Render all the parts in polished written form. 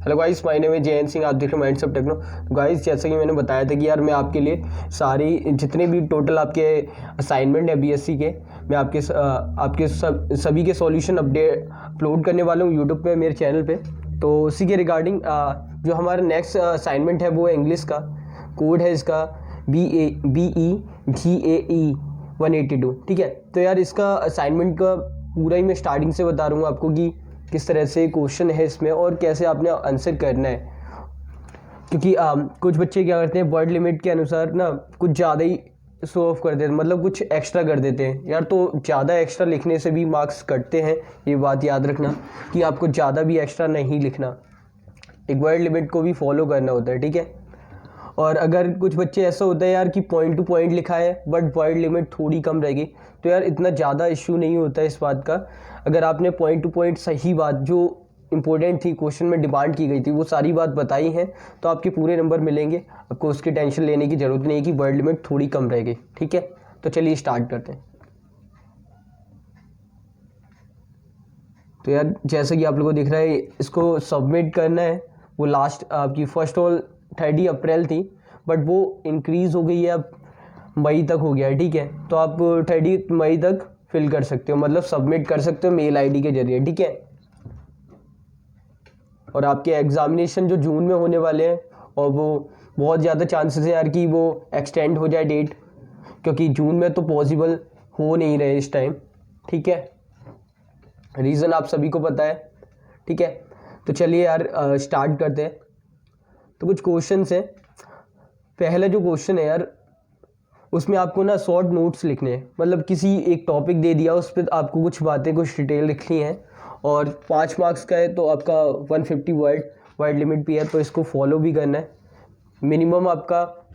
Hello guys, my name है जयंत सिंह, आप देख रहे हो माइंड्स ऑफ टेक्नो। तो गाइस, जैसा कि मैंने बताया था कि यार मैं आपके लिए सारी जितने भी टोटल आपके असाइनमेंट है बीएससी के, मैं आपके सभी के सॉल्यूशन अपलोड करने वाला हूँ यूट्यूब पे, मेरे चैनल पे। तो उसी के रिगार्डिंग जो हमारा नेक्स्ट असाइनमेंट है वो है इंग्लिश का। कोड है इसका BEGAE 182। ठीक है, तो यार इसका असाइनमेंट का पूरा ही मैं स्टार्टिंग से बता रहा हूँ आपको कि किस तरह से क्वेश्चन है इसमें और कैसे आपने आंसर करना है। क्योंकि कुछ बच्चे क्या करते हैं, वर्ड लिमिट के अनुसार ना कुछ ज़्यादा ही शो ऑफ कर देते हैं, मतलब कुछ एक्स्ट्रा कर देते हैं यार। तो ज़्यादा एक्स्ट्रा लिखने से भी मार्क्स कटते हैं, ये बात याद रखना कि आपको ज़्यादा भी एक्स्ट्रा नहीं लिखना, एक वर्ड लिमिट को भी फॉलो करना होता है। ठीक है, और अगर कुछ बच्चे ऐसा होता है यार कि पॉइंट टू पॉइंट लिखा है बट वर्ड लिमिट थोड़ी कम रहेगी, तो यार इतना ज़्यादा इश्यू नहीं होता है इस बात का। अगर आपने पॉइंट टू पॉइंट सही बात जो इंपॉर्टेंट थी, क्वेश्चन में डिमांड की गई थी, वो सारी बात बताई है, तो आपके पूरे नंबर मिलेंगे। आपको उसकी टेंशन लेने की ज़रूरत नहीं है कि वर्ड लिमिट थोड़ी कम रहेगी। ठीक है, तो चलिए स्टार्ट करते हैं। तो यार जैसा कि आप लोगों को दिख रहा है, इसको सबमिट करना है। वो लास्ट आपकी फर्स्ट ऑल 30 अप्रैल थी, बट वो इंक्रीज़ हो गई है, अब मई तक हो गया है। ठीक है, तो आप 30 मई तक फिल कर सकते हो, मतलब सबमिट कर सकते हो मेल आईडी के जरिए। ठीक है, और आपके एग्जामिनेशन जो जून में होने वाले हैं, और वो बहुत ज़्यादा चांसेस है यार कि वो एक्सटेंड हो जाए डेट, क्योंकि जून में तो पॉसिबल हो नहीं रहे इस टाइम। ठीक है, रीज़न आप सभी को पता है। ठीक है, तो चलिए यार स्टार्ट करते हैं। तो कुछ क्वेश्चंस हैं। पहला जो क्वेश्चन है यार, उसमें आपको ना शॉर्ट नोट्स लिखने हैं, मतलब किसी एक टॉपिक दे दिया, उस पर आपको कुछ बातें, कुछ डिटेल लिखनी है, और 5 मार्क्स का है, तो आपका 150 वर्ड लिमिट भी है, तो इसको फॉलो भी करना है। मिनिमम आपका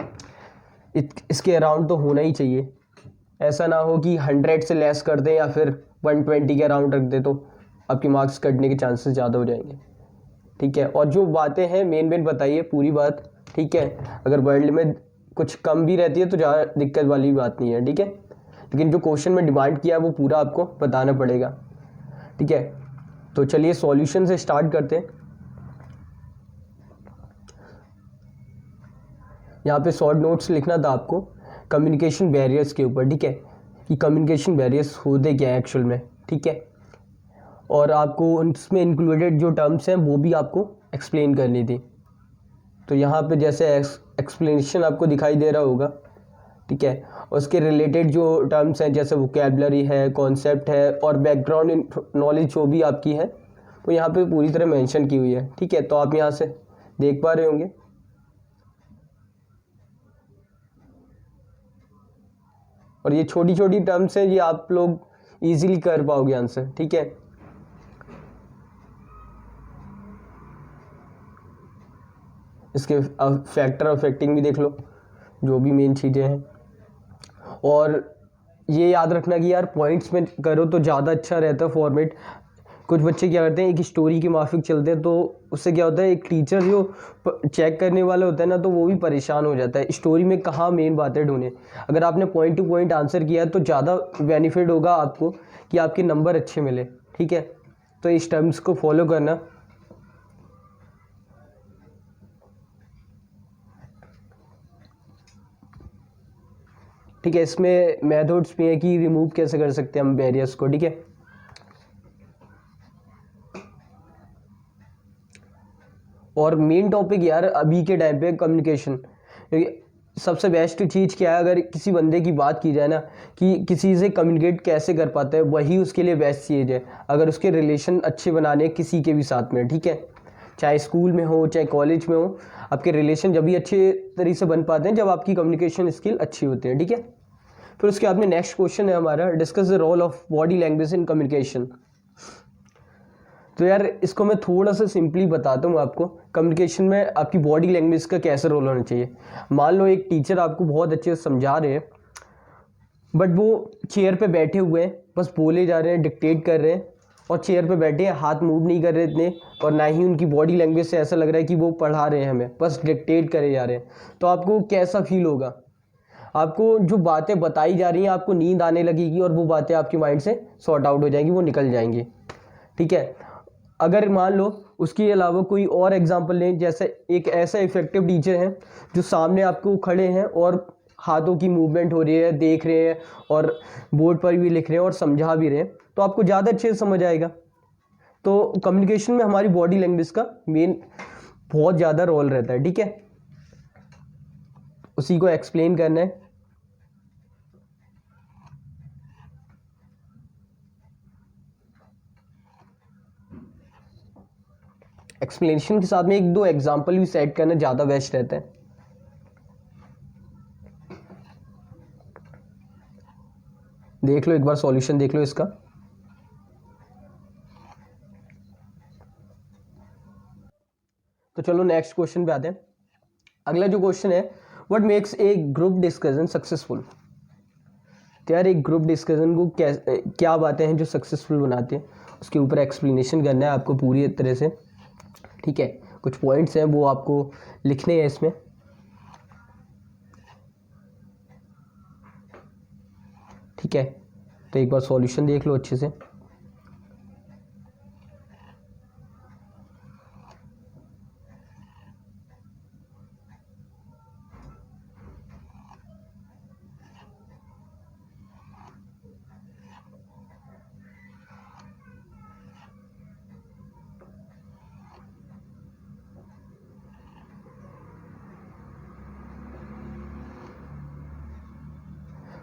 इसके अराउंड तो होना ही चाहिए। ऐसा ना हो कि 100 से लेस कर दें या फिर 120 के अराउंड रख दे, तो आपके मार्क्स कटने के चांसेस ज़्यादा हो जाएंगे। ठीक है, और जो बातें हैं मेन बताइए पूरी बात। ठीक है, अगर वर्ड लिमिट कुछ कम भी रहती है तो ज़्यादा दिक्कत वाली बात नहीं है। ठीक है, लेकिन जो क्वेश्चन में डिमांड किया है वो पूरा आपको बताना पड़ेगा। ठीक है, तो चलिए सॉल्यूशन से स्टार्ट करते हैं। यहाँ पे शॉर्ट नोट्स लिखना था आपको कम्युनिकेशन बैरियर्स के ऊपर। ठीक है, कि कम्युनिकेशन बैरियर्स होते क्या है एक्चुअल में। ठीक है, और आपको उसमें इंक्लूडेड जो टर्म्स हैं वो भी आपको एक्सप्लेन करनी थी। तो यहाँ पे जैसे एक्सप्लेनेशन आपको दिखाई दे रहा होगा। ठीक है, उसके रिलेटेड जो टर्म्स हैं जैसे वोकैबुलरी है, कॉन्सेप्ट है, और बैकग्राउंड नॉलेज जो भी आपकी है वो यहाँ पे पूरी तरह मेंशन की हुई है। ठीक है, तो आप यहाँ से देख पा रहे होंगे। और ये छोटी छोटी टर्म्स हैं, ये आप लोग इजीली कर पाओगे आंसर। ठीक है, इसके फैक्टर अफेक्टिंग भी देख लो, जो भी मेन चीज़ें हैं। और ये याद रखना कि यार पॉइंट्स में करो तो ज़्यादा अच्छा रहता है फॉर्मेट। कुछ बच्चे क्या करते हैं, एक स्टोरी के माफिक चलते हैं, तो उससे क्या होता है, एक टीचर जो चेक करने वाला होता है ना, तो वो भी परेशान हो जाता है स्टोरी में कहाँ मेन बातें ढूंढें। अगर आपने पॉइंट टू पॉइंट आंसर किया तो ज़्यादा बेनिफिट होगा आपको कि आपके नंबर अच्छे मिले। ठीक है, तो इस टर्म्स को फॉलो करना। ठीक है, इसमें मेथड्स भी है कि रिमूव कैसे कर सकते हैं हम बैरियर्स को। ठीक है, और मेन टॉपिक यार अभी के टाइम पे कम्युनिकेशन, सबसे बेस्ट चीज़ क्या है, अगर किसी बंदे की बात की जाए ना कि किसी से कम्युनिकेट कैसे कर पाता है, वही उसके लिए बेस्ट चीज़ है। अगर उसके रिलेशन अच्छे बनाने किसी के भी साथ में, ठीक है, चाहे स्कूल में हो चाहे कॉलेज में हो, आपके रिलेशन जब भी अच्छे तरीके से बन पाते हैं जब आपकी कम्युनिकेशन स्किल अच्छी होती है। ठीक है, फिर उसके बाद में नेक्स्ट क्वेश्चन है हमारा, discuss the role of body language in communication. तो यार इसको मैं थोड़ा सा सिंपली बताता हूँ आपको, कम्युनिकेशन में आपकी बॉडी लैंग्वेज का कैसे रोल होना चाहिए। मान लो एक टीचर आपको बहुत अच्छे से समझा रहे हैं, बट वो चेयर पे बैठे हुए हैं, बस बोले जा रहे हैं, डिक्टेट कर रहे हैं, और चेयर पे बैठे हैं, हाथ मूव नहीं कर रहे इतने, और ना ही उनकी बॉडी लैंग्वेज से ऐसा लग रहा है कि वो पढ़ा रहे हैं हमें, बस डिक्टेट करे जा रहे हैं। तो आपको कैसा फील होगा, आपको जो बातें बताई जा रही हैं आपको नींद आने लगेगी, और वो बातें आपके माइंड से सॉर्ट आउट हो जाएंगी, वो निकल जाएंगी। ठीक है, अगर मान लो उसके अलावा कोई और एग्जांपल लें, जैसे एक ऐसा इफेक्टिव टीचर है जो सामने आपको खड़े हैं और हाथों की मूवमेंट हो रही है, देख रहे हैं और बोर्ड पर भी लिख रहे हैं और समझा भी रहे हैं, तो आपको ज़्यादा अच्छे से समझ आएगा। तो कम्युनिकेशन में हमारी बॉडी लैंग्वेज का मेन बहुत ज़्यादा रोल रहता है, ठीक है। उसी को एक्सप्लेन करना है। एक्सप्लेनेशन के साथ में एक दो एग्जांपल भी सेट करना ज़्यादा बेस्ट रहता है। देख लो एक बार सॉल्यूशन देख लो इसका। तो चलो नेक्स्ट क्वेश्चन पे आते हैं। अगला जो क्वेश्चन है, what makes a group discussion successful. तो यार एक ग्रुप डिस्कशन को क्या बातें हैं जो सक्सेसफुल बनाते हैं, उसके ऊपर एक्सप्लेनेशन करना है आपको पूरी तरह से, ठीक है। कुछ पॉइंट्स हैं वो आपको लिखने हैं इसमें, ठीक है। तो एक बार सॉल्यूशन देख लो अच्छे से।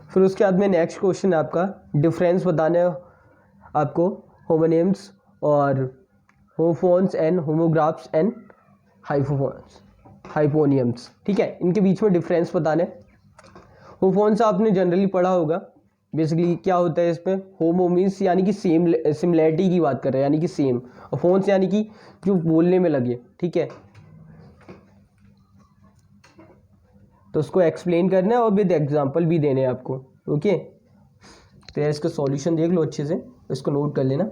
फिर उसके बाद में नेक्स्ट क्वेश्चन है आपका, डिफरेंस बताना है आपको होमोनिम्स और होमोफोन्स एंड होमोग्राफ्स एंड हाइपोनियम्स, ठीक है। इनके बीच में डिफरेंस बताना है। होमोफोन्स आपने जनरली पढ़ा होगा। बेसिकली क्या होता है इसमें, होमो मीन्स यानी कि सेम, सिमिलैरिटी की बात कर रहे हैं, यानी कि सेम, और फोन्स यानी कि जो बोलने में लगे, ठीक है। तो उसको एक्सप्लेन करना है और विद एग्जांपल भी देने हैं आपको, ओके। तो यार इसका सॉल्यूशन देख लो अच्छे से, इसको नोट कर लेना।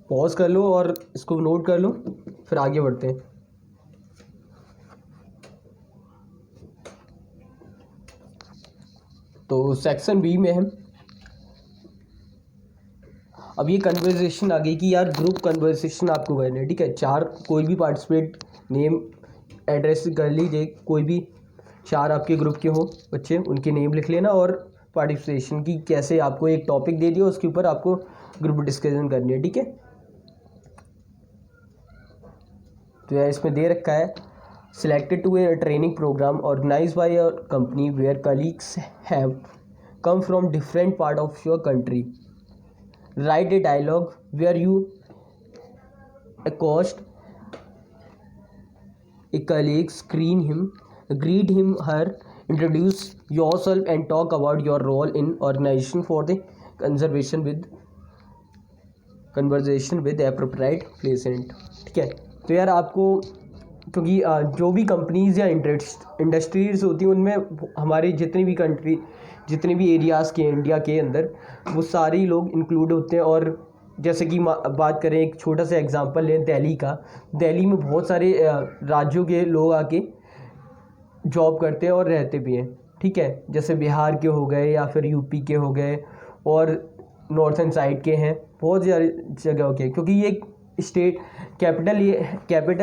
पॉज कर लो और इसको नोट कर लो, फिर आगे बढ़ते हैं। तो सेक्शन बी में हम अब ये कन्वर्सेशन आ गई कि यार ग्रुप कन्वर्सेशन आपको करना है, ठीक है। चार कोई भी पार्टिसिपेट नेम एड्रेस कर लीजिए, कोई भी चार आपके ग्रुप के हो बच्चे, उनके नेम लिख लेना और पार्टिसिपेशन की कैसे आपको एक टॉपिक दे दिया, उसके ऊपर आपको ग्रुप डिस्कशन करनी है, ठीक है। तो यार इसमें दे रखा है, selected to a training program organize by a company where colleagues have come from different part of your country. Write a dialogue where you accost a colleague, screen him, greet him, her, introduce yourself and talk about your role in organization for the conversation with appropriate placement, ठीक है। तो यार आपको, क्योंकि जो भी companies या industries होती हैं उनमें हमारी जितनी भी कंट्री, जितने भी एरियाज़ के इंडिया के अंदर, वो सारे लोग इंक्लूड होते हैं। और जैसे कि बात करें, एक छोटा सा एग्जांपल लें दिल्ली का, दिल्ली में बहुत सारे राज्यों के लोग आके जॉब करते हैं और रहते भी हैं, ठीक है। जैसे बिहार के हो गए या फिर यूपी के हो गए और नॉर्थन साइड के हैं, बहुत सारी जगह के, क्योंकि ये स्टेट कैपिटल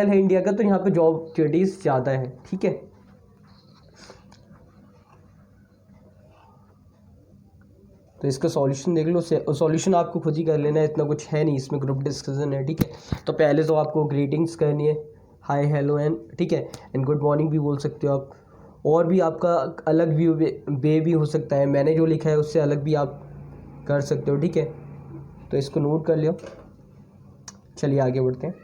है इंडिया का, तो यहाँ पे जॉब अपॉर्चुनिटीज़ ज़्यादा है, ठीक है। तो इसका सॉल्यूशन देख लो, सॉल्यूशन आपको खुद ही कर लेना है, इतना कुछ है नहीं इसमें, ग्रुप डिस्कशन है, ठीक है। तो पहले तो आपको ग्रीटिंग्स करनी है, हाय हेलो एंड, ठीक है, एंड गुड मॉर्निंग भी बोल सकते हो आप। और भी आपका अलग व्यू वे भी हो सकता है, मैंने जो लिखा है उससे अलग भी आप कर सकते हो, ठीक है। तो इसको नोट कर लियो। चलिए आगे बढ़ते हैं।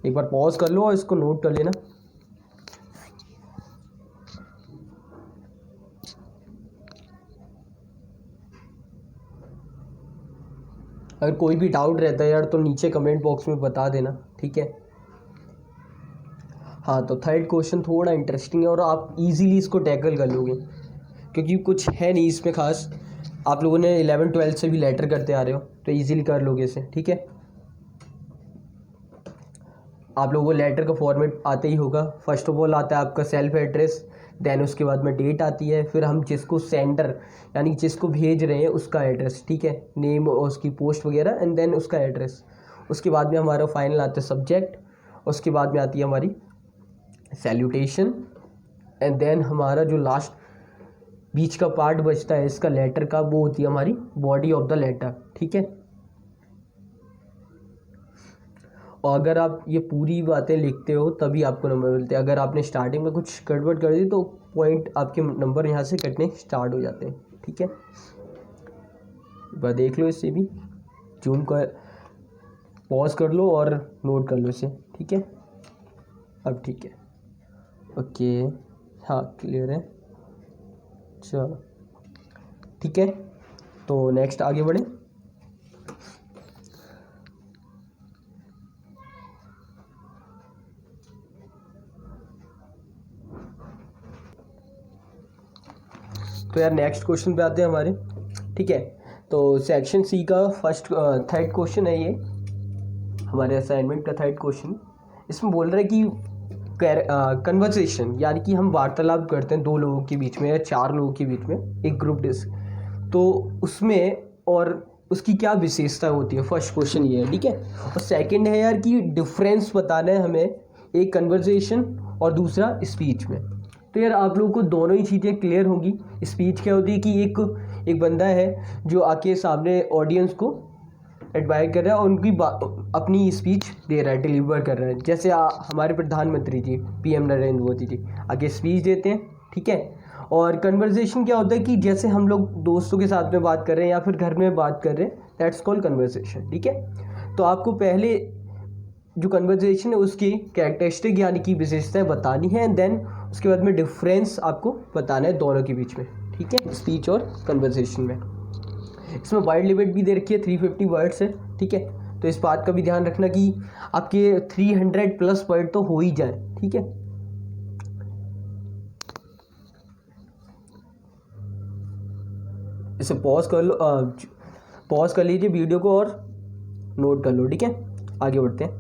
एक बार पॉज कर लो और इसको नोट कर लेना। अगर कोई भी डाउट रहता है यार तो नीचे कमेंट बॉक्स में बता देना, ठीक है। हाँ, तो थर्ड क्वेश्चन थोड़ा इंटरेस्टिंग है और आप इजीली इसको टैकल कर लोगे, क्योंकि कुछ है नहीं इसमें खास। आप लोगों ने 11-12 से भी लेटर करते आ रहे हो, तो इजीली कर लोगे इसे, ठीक है। आप लोगों को लेटर का फॉर्मेट आते ही होगा। फर्स्ट ऑफ ऑल आता है आपका सेल्फ एड्रेस, देन उसके बाद में डेट आती है, फिर हम जिसको सेंडर यानी जिसको भेज रहे हैं उसका एड्रेस, ठीक है, नेम और उसकी पोस्ट वगैरह, एंड देन उसका एड्रेस। उसके बाद में हमारा फाइनल आता है सब्जेक्ट, उसके बाद में आती है हमारी सैल्यूटेशन, एंड देन हमारा जो लास्ट बीच का पार्ट बचता है इसका लेटर का, वो होती है हमारी बॉडी ऑफ द लेटर, ठीक है। और अगर आप ये पूरी बातें लिखते हो तभी आपको नंबर मिलते हैं। अगर आपने स्टार्टिंग में कुछ गड़बड़ कर दी तो पॉइंट आपके नंबर यहाँ से कटने स्टार्ट हो जाते हैं, ठीक है। एक बार देख लो इसे भी, जूम कर पॉज कर लो और नोट कर लो इसे, ठीक है। अब ठीक है, ओके, हाँ क्लियर है, चलो ठीक है। तो नेक्स्ट आगे बढ़े। तो यार नेक्स्ट क्वेश्चन पे आते हैं हमारे, ठीक है। तो सेक्शन सी का फर्स्ट थर्ड क्वेश्चन है ये हमारे असाइनमेंट का थर्ड क्वेश्चन। इसमें बोल रहा है कि कन्वर्सेशन यानी कि हम वार्तालाप करते हैं दो लोगों के बीच में या चार लोगों के बीच में, एक ग्रुप डिस्क, तो उसमें और उसकी क्या विशेषता होती है, फर्स्ट क्वेश्चन ये है, ठीक है। और सेकंड है यार कि डिफरेंस बताना है हमें एक कन्वर्सेशन और दूसरा स्पीच में। तो यार आप लोगों को दोनों ही चीज़ें क्लियर होंगी। स्पीच क्या होती है कि एक बंदा है जो आके सामने ऑडियंस को एडवाइर कर रहा है और उनकी अपनी स्पीच दे रहा है, डिलीवर कर रहा है। जैसे हमारे प्रधानमंत्री जी पीएम नरेंद्र मोदी जी आगे स्पीच देते हैं, ठीक है। और कन्वर्सेशन क्या होता है कि जैसे हम लोग दोस्तों के साथ में बात कर रहे हैं या फिर घर में बात कर रहे हैं, दैट्स कॉल्ड कन्वर्सेशन, ठीक है। तो आपको पहले जो कन्वर्सेशन है उसकी कैरेक्टरिस्टिक यानी कि विशेषताएं बतानी है, एंड देन उसके बाद में डिफरेंस आपको बताना है दोनों के बीच में, ठीक है, स्पीच और कन्वर्सेशन में। इसमें वर्ड लिमिट भी दे रखी है, 350 वर्ड्स है, ठीक है। तो इस बात का भी ध्यान रखना कि आपके 300 प्लस वर्ड तो हो ही जाए, ठीक है। इसे पॉज कर लो, पॉज कर लीजिए वीडियो को और नोट कर लो, ठीक है। आगे बढ़ते हैं,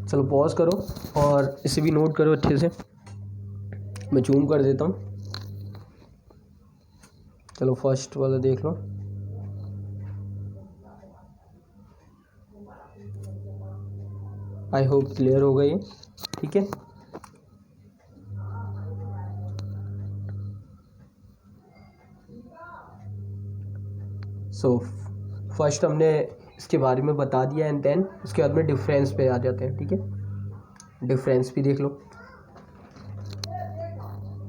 चलो पॉज करो और इसे भी नोट करो अच्छे से। मैं जूम कर देता हूँ, चलो फर्स्ट वाला देख लो। आई होप क्लियर हो गई है, ठीक है। सो फर्स्ट हमने इसके बारे में बता दिया, एंड देन उसके बाद में डिफरेंस पे आ जाते हैं, ठीक है। डिफरेंस भी देख लो।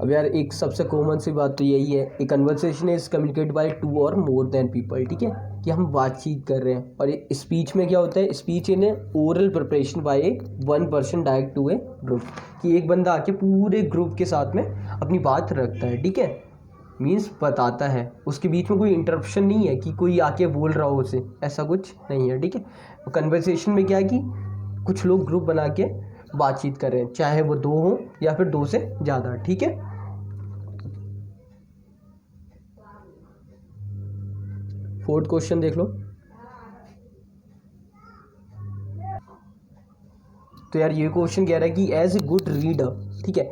अब यार एक सबसे कॉमन सी बात तो यही है, ए कन्वर्सेशन इज कम्युनिकेट बाय 2 और मोर देन पीपल, ठीक है, कि हम बातचीत कर रहे हैं। और स्पीच में क्या होता है, speech in oral preparation by a 1 person direct to a group, कि एक बंदा आके पूरे ग्रुप के साथ में अपनी बात रखता है, ठीक है, मीन्स बताता है। उसके बीच में कोई इंटरप्शन नहीं है कि कोई आके बोल रहा हो उसे, ऐसा कुछ नहीं है, ठीक है। कन्वर्सेशन में क्या है कि कुछ लोग ग्रुप बना के बातचीत कर रहे हैं, चाहे वो 2 हो या फिर 2 से ज़्यादा, ठीक है। फोर्थ क्वेश्चन देख लो। तो यार ये क्वेश्चन कह रहा है कि एज ए गुड रीडर, ठीक है,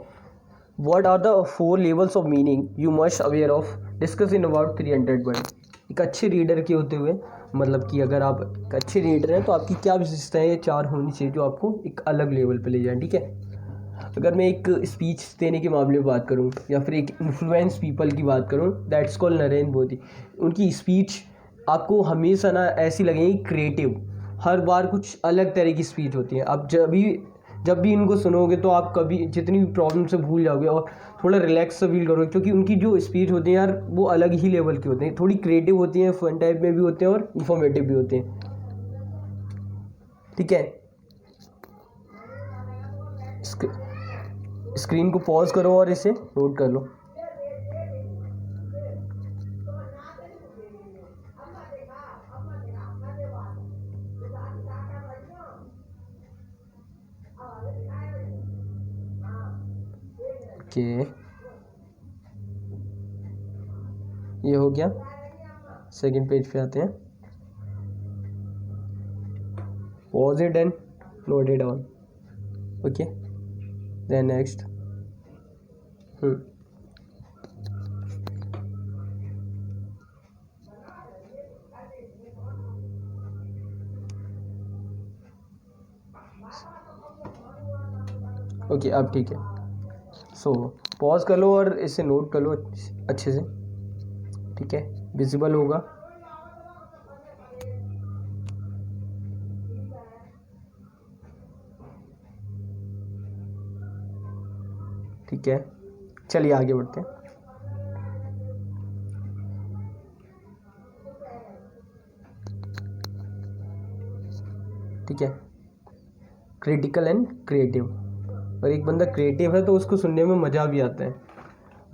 what are the 4 levels of meaning you must aware of, discuss in about 300 word. एक अच्छे रीडर के होते हुए, मतलब कि अगर आप एक अच्छे रीडर हैं तो आपकी क्या विशेषताएं ये 4 होनी चाहिए जो आपको एक अलग लेवल पे ले जाए, ठीक है। अगर मैं एक स्पीच देने के मामले में बात करूं या फिर एक इन्फ्लुएंस पीपल की बात करूं, दैट्स कॉल्ड नरेंद्र मोदी। उनकी स्पीच आपको हमेशा ना ऐसी लगेगी क्रिएटिव, हर बार कुछ अलग तरह की स्पीच होती है। आप जब भी इनको सुनोगे तो आप कभी जितनी भी प्रॉब्लम से भूल जाओगे और थोड़ा रिलैक्स सा फील करोगे, क्योंकि उनकी जो स्पीच होती है यार वो अलग ही लेवल की होती हैं, थोड़ी क्रिएटिव होती हैं, फन टाइप में भी होते हैं और इंफॉर्मेटिव भी होते हैं, ठीक है। स्क्रीन को पॉज करो और इसे नोट कर लो। ओके, ये हो गया। सेकंड पेज पे आते हैं। pause it and note it down. Okay, then next. Okay अब ठीक है। सो पॉज कर लो और इसे नोट कर लो अच्छे से, ठीक है, विजिबल होगा। ठीक है, चलिए आगे बढ़ते हैं। ठीक है, क्रिटिकल एंड क्रिएटिव। और एक बंदा क्रिएटिव है तो उसको सुनने में मज़ा भी आता है।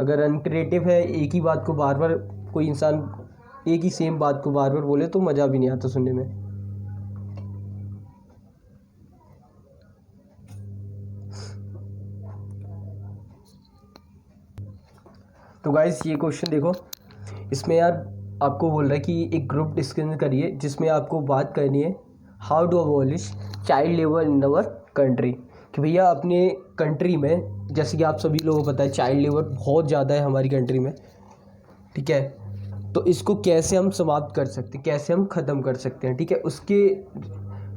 अगर अनक्रिएटिव है, एक ही बात को बार बार कोई इंसान एक ही सेम बात को बार बार बोले तो मज़ा भी नहीं आता सुनने में। तो गाइस ये क्वेश्चन देखो, इसमें यार आपको बोल रहा है कि एक ग्रुप डिस्कशन करिए जिसमें आपको बात करनी है how to abolish child labour in our country. कि भैया अपने कंट्री में, जैसे कि आप सभी लोगों को पता है, चाइल्ड लेबर बहुत ज़्यादा है हमारी कंट्री में। ठीक है, तो इसको कैसे हम समाप्त कर सकते हैं, कैसे हम ख़त्म कर सकते हैं। ठीक है, उसके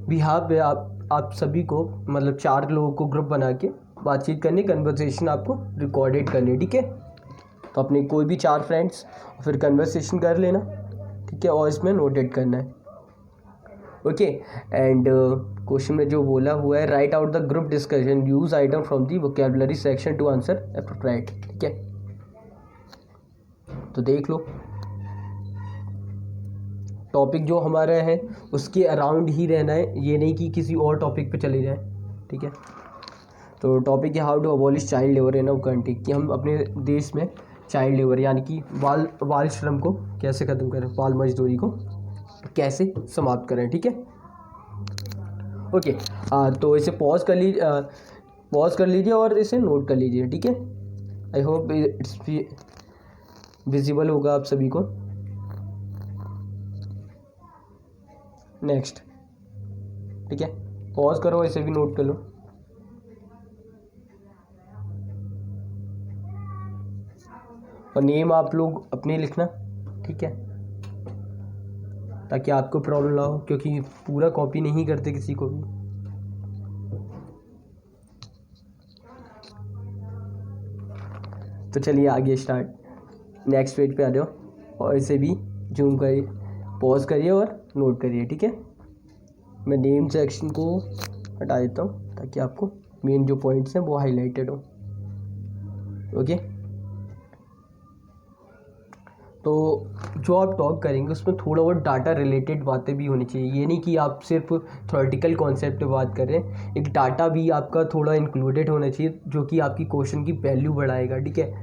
बिहाफ पे आप सभी को, मतलब 4 लोगों को ग्रुप बना के बातचीत करनी, कन्वर्सेशन आपको रिकॉर्डेड करनी है। ठीक है, तो अपने कोई भी 4 फ्रेंड्स फिर कन्वर्सेशन कर लेना। ठीक है, और इसमें नोटेड करना है। ओके, एंड क्वेश्चन में जो बोला हुआ है, right out the group discussion, use item from the vocabulary section two answer appropriate. ठीक है, तो देख लो टॉपिक जो हमारा है उसके अराउंड ही रहना है, ये नहीं कि किसी और टॉपिक पे चले जाए। ठीक है, तो टॉपिक है how to abolish child labour in our country, कि हम अपने देश में चाइल्ड लेबर यानी कि बाल श्रम को कैसे ख़त्म करें, बाल मजदूरी को कैसे समाप्त करें। ठीक है, ओके, तो इसे पॉज कर लीजिए और इसे नोट कर लीजिए। ठीक है, आई होप इट्स विजिबल होगा आप सभी को। नेक्स्ट, ठीक है, पॉज करो, इसे भी नोट कर लो। और नेम आप लोग अपने लिखना, ठीक है, ताकि आपको प्रॉब्लम ना हो, क्योंकि पूरा कॉपी नहीं करते किसी को भी। तो चलिए आगे स्टार्ट, नेक्स्ट पेज पे आ जाओ और इसे भी जूम करिए, पॉज करिए और नोट करिए। ठीक है, मैं नेम सेक्शन को हटा देता हूँ ताकि आपको मेन जो पॉइंट्स हैं वो हाईलाइटेड हो। ओके, तो जो आप टॉक करेंगे उसमें थोड़ा बहुत डाटा रिलेटेड बातें भी होनी चाहिए। ये नहीं कि आप सिर्फ थ्योरेटिकल कॉन्सेप्ट पे बात कर रहे हैं, एक डाटा भी आपका थोड़ा इंक्लूडेड होना चाहिए जो कि आपकी क्वेश्चन की वैल्यू बढ़ाएगा। ठीक है,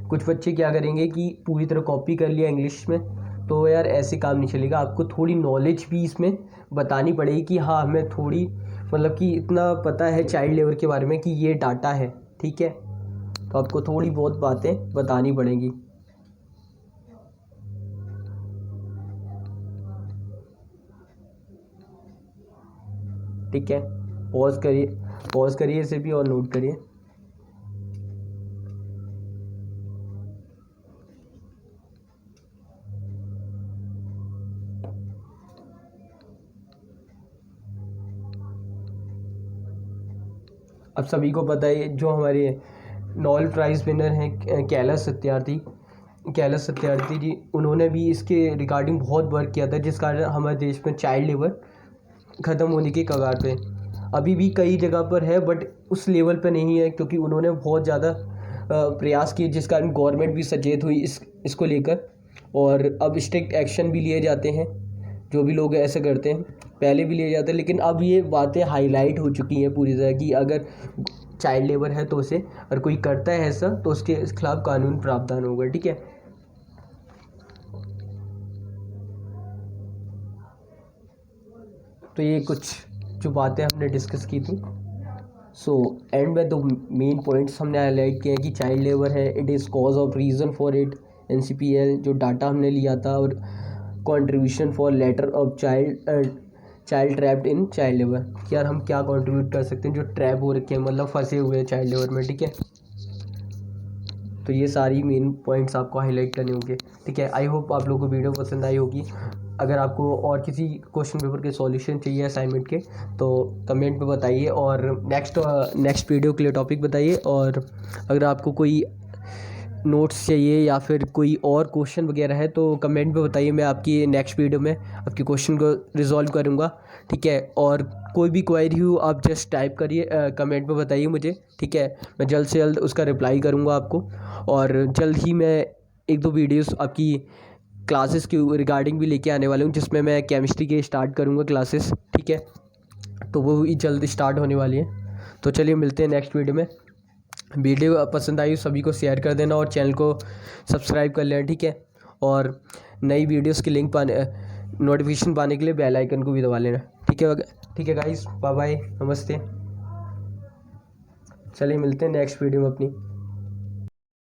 कुछ बच्चे क्या करेंगे कि पूरी तरह कॉपी कर लिया इंग्लिश में, तो यार ऐसे काम नहीं चलेगा। आपको थोड़ी नॉलेज भी इसमें बतानी पड़ेगी कि हाँ हमें थोड़ी, मतलब कि इतना पता है चाइल्ड लेबर के बारे में कि ये डाटा है। ठीक है, तो आपको थोड़ी बहुत बातें बतानी पड़ेंगी। ठीक है, पॉज करिए इसे भी और नोट करिए। अब सभी को पता है जो हमारे नोबेल प्राइज़ विनर हैं कैलाश सत्यार्थी जी, उन्होंने भी इसके रिगार्डिंग बहुत वर्क किया था, जिस कारण हमारे देश में चाइल्ड लेबर ख़त्म होने के कगार पे। अभी भी कई जगह पर है बट उस लेवल पे नहीं है, क्योंकि उन्होंने बहुत ज़्यादा प्रयास किए, जिस कारण गवर्नमेंट भी सचेत हुई इसको लेकर, और अब स्ट्रिक्ट एक्शन भी लिए जाते हैं। जो भी लोग ऐसे करते हैं पहले भी लिए जाते हैं, लेकिन अब ये बातें हाईलाइट हो चुकी हैं पूरी तरह कि अगर चाइल्ड लेबर है तो उसे, अगर कोई करता है ऐसा तो उसके खिलाफ कानून प्रावधान होगा। ठीक है, तो ये कुछ जो बातें हमने डिस्कस की थी। सो एंड में दो मेन पॉइंट्स हमने हाईलाइट किए हैं कि चाइल्ड लेबर है, it is cause of reason for it, NCPL जो डाटा हमने लिया था, और contribution for letter of child trapped in child labour, यार हम क्या कंट्रीब्यूट कर सकते हैं जो ट्रैप हो रखे हैं, मतलब फंसे हुए हैं चाइल्ड लेबर में, ठीक है। तो ये सारी मेन पॉइंट्स आपको हाईलाइट करने होंगे, ठीक है। आई होप आप लोगों को वीडियो पसंद आई होगी। अगर आपको और किसी क्वेश्चन पेपर के सॉल्यूशन चाहिए असाइनमेंट के तो कमेंट में बताइए, और नेक्स्ट वीडियो के लिए टॉपिक बताइए। और अगर आपको कोई नोट्स चाहिए या फिर कोई और क्वेश्चन वगैरह है तो कमेंट में बताइए, मैं आपकी नेक्स्ट वीडियो में आपके क्वेश्चन को रिजॉल्व करूँगा, ठीक है। और कोई भी क्वेरी हो आप जस्ट टाइप करिए, कमेंट में बताइए मुझे, ठीक है। मैं जल्द से जल्द उसका रिप्लाई करूँगा आपको, और जल्द ही मैं 1-2 वीडियोस आपकी क्लासेस के रिगार्डिंग भी लेके आने वाला हूँ, जिसमें मैं केमिस्ट्री के स्टार्ट करूँगा क्लासेस, ठीक है। तो वो भी जल्द स्टार्ट होने वाली है। तो चलिए मिलते हैं नेक्स्ट वीडियो में। वीडियो पसंद आई सभी को शेयर कर देना और चैनल को सब्सक्राइब कर लेना, ठीक है। और नई वीडियोस की लिंक पाने नोटिफिकेशन पाने के लिए बेल आइकन को भी दबा लेना, ठीक है गाइस, बाय बाय, नमस्ते। चलिए मिलते हैं नेक्स्ट वीडियो में अपनी।